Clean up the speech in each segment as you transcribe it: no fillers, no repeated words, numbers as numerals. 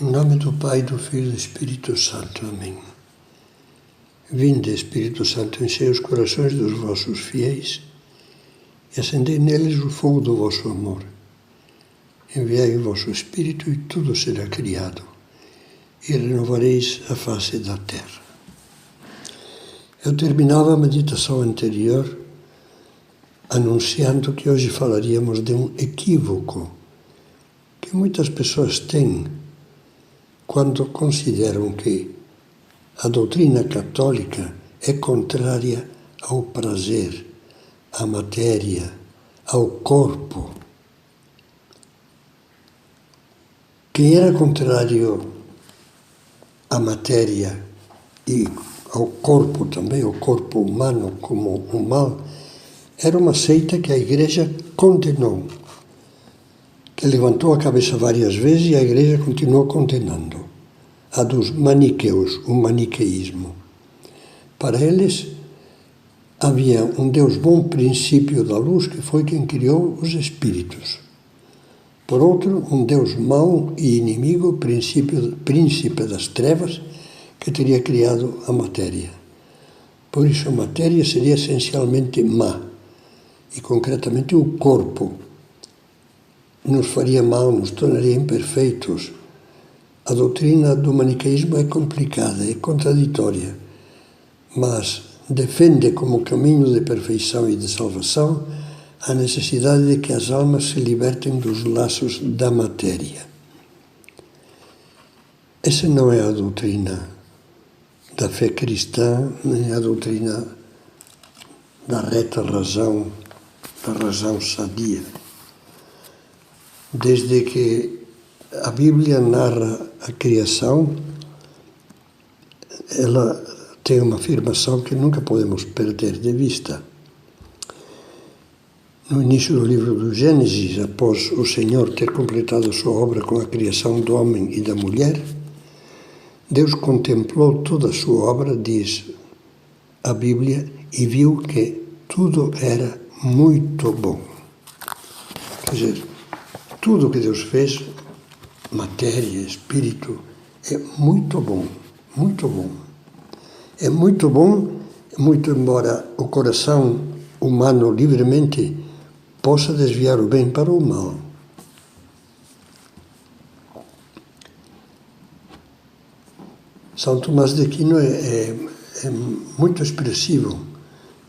Em nome do Pai, do Filho e do Espírito Santo. Amém. Vinde, Espírito Santo, enchei os corações dos vossos fiéis e acendei neles o fogo do vosso amor. Enviai o vosso Espírito e tudo será criado, e renovareis a face da terra. Eu terminava a meditação anterior anunciando que hoje falaríamos de um equívoco que muitas pessoas têm quando consideram que a doutrina católica é contrária ao prazer, à matéria, ao corpo. Quem era contrário à matéria e ao corpo também, ao corpo humano como o mal, era uma seita que a Igreja condenou, que levantou a cabeça várias vezes e a Igreja continuou condenando, a dos maniqueus, o maniqueísmo. Para eles, havia um Deus bom, princípio da luz, que foi quem criou os espíritos. Por outro, um Deus mau e inimigo, príncipe das trevas, que teria criado a matéria. Por isso, a matéria seria essencialmente má, e concretamente o corpo nos faria mal, nos tornaria imperfeitos. A doutrina do maniqueísmo é complicada, é contraditória, mas defende como caminho de perfeição e de salvação a necessidade de que as almas se libertem dos laços da matéria. Essa não é a doutrina da fé cristã, nem a doutrina da reta razão, da razão sadia. Desde que a Bíblia narra a criação, ela tem uma afirmação que nunca podemos perder de vista. No início do livro do Gênesis, após o Senhor ter completado a sua obra com a criação do homem e da mulher, Deus contemplou toda a sua obra, diz a Bíblia, e viu que tudo era muito bom. Quer dizer, tudo que Deus fez, matéria, espírito, é muito bom, muito bom. É muito bom, muito embora o coração humano livremente possa desviar o bem para o mal. São Tomás de Aquino é muito expressivo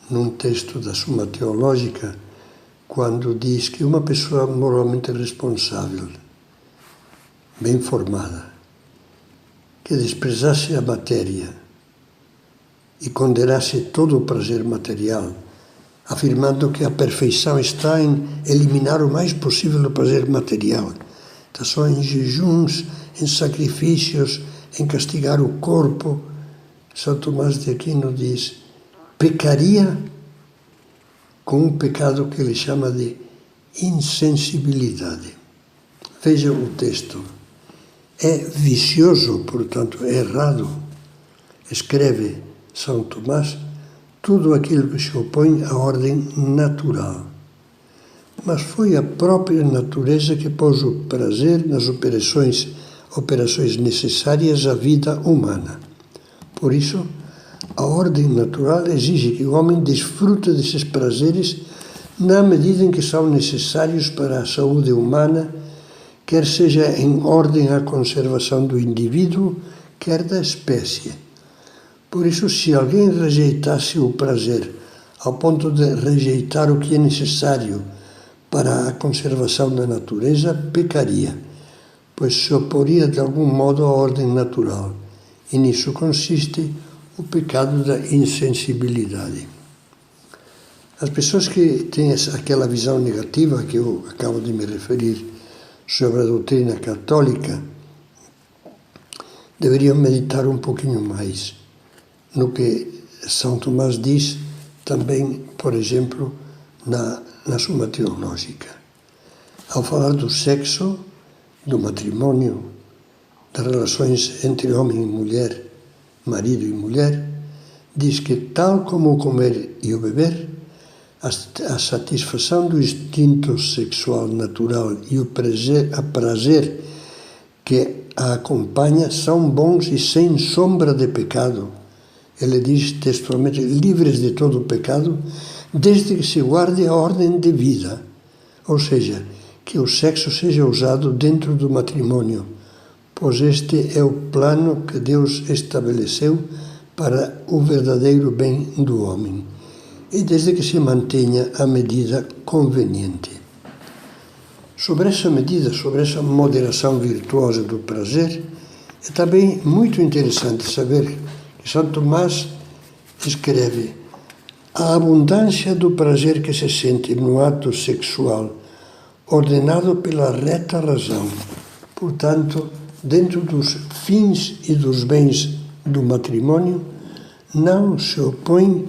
num texto da Suma Teológica, quando diz que uma pessoa moralmente responsável, bem formada, que desprezasse a matéria e condenasse todo o prazer material, afirmando que a perfeição está em eliminar o mais possível o prazer material, está só em jejuns, em sacrifícios, em castigar o corpo. São Tomás de Aquino diz, pecaria com um pecado que ele chama de insensibilidade. Veja o texto. É vicioso, portanto, é errado, escreve São Tomás, tudo aquilo que se opõe à ordem natural. Mas foi a própria natureza que pôs o prazer nas operações necessárias à vida humana. Por isso, a ordem natural exige que o homem desfrute desses prazeres na medida em que são necessários para a saúde humana, quer seja em ordem à conservação do indivíduo, quer da espécie. Por isso, se alguém rejeitasse o prazer ao ponto de rejeitar o que é necessário para a conservação da natureza, pecaria, pois se oporia de algum modo à ordem natural. E nisso consiste o pecado da insensibilidade. As pessoas que têm aquela visão negativa que eu acabo de me referir sobre a doutrina católica deveriam meditar um pouquinho mais no que São Tomás diz também, por exemplo, na Suma Teológica. Ao falar do sexo, do matrimônio, das relações entre homem e mulher, marido e mulher, diz que tal como o comer e o beber, a satisfação do instinto sexual natural e o prazer que a acompanha são bons e sem sombra de pecado. Ele diz textualmente, livres de todo o pecado, desde que se guarde a ordem de vida. Ou seja, que o sexo seja usado dentro do matrimônio, pois este é o plano que Deus estabeleceu para o verdadeiro bem do homem, e desde que se mantenha a medida conveniente. Sobre essa medida, sobre essa moderação virtuosa do prazer, é também muito interessante saber que São Tomás escreve: a abundância do prazer que se sente no ato sexual, ordenado pela reta razão, portanto, dentro dos fins e dos bens do matrimônio, não se opõe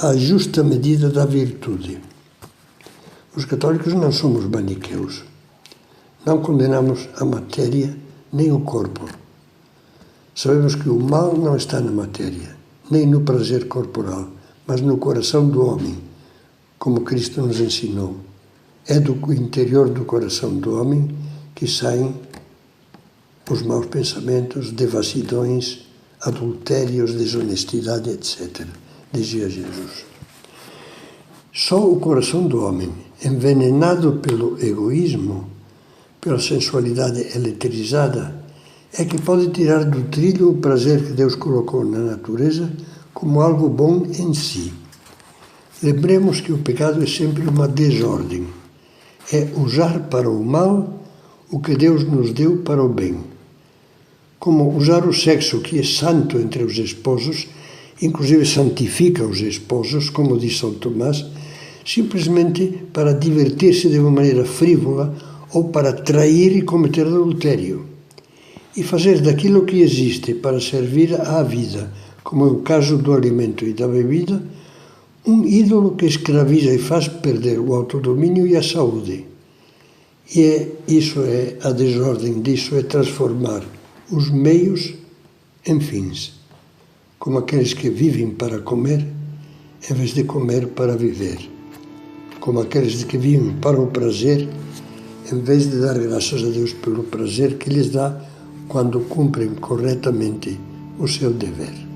à justa medida da virtude. Os católicos não somos maniqueus. Não condenamos a matéria nem o corpo. Sabemos que o mal não está na matéria, nem no prazer corporal, mas no coração do homem, como Cristo nos ensinou. É do interior do coração do homem que saem os maus pensamentos, devassidões, adultérios, desonestidade, etc., dizia Jesus. Só o coração do homem, envenenado pelo egoísmo, pela sensualidade eletrizada, é que pode tirar do trilho o prazer que Deus colocou na natureza como algo bom em si. Lembremos que o pecado é sempre uma desordem. É usar para o mal o que Deus nos deu para o bem. Como usar o sexo, que é santo entre os esposos, inclusive santifica os esposos, como diz São Tomás, simplesmente para divertir-se de uma maneira frívola ou para trair e cometer adultério. E fazer daquilo que existe para servir à vida, como é o caso do alimento e da bebida, um ídolo que escraviza e faz perder o autodomínio e a saúde. E isso é a desordem disso, é transformar os meios em fins, como aqueles que vivem para comer, em vez de comer para viver, como aqueles que vivem para o prazer, em vez de dar graças a Deus pelo prazer que lhes dá quando cumprem corretamente o seu dever.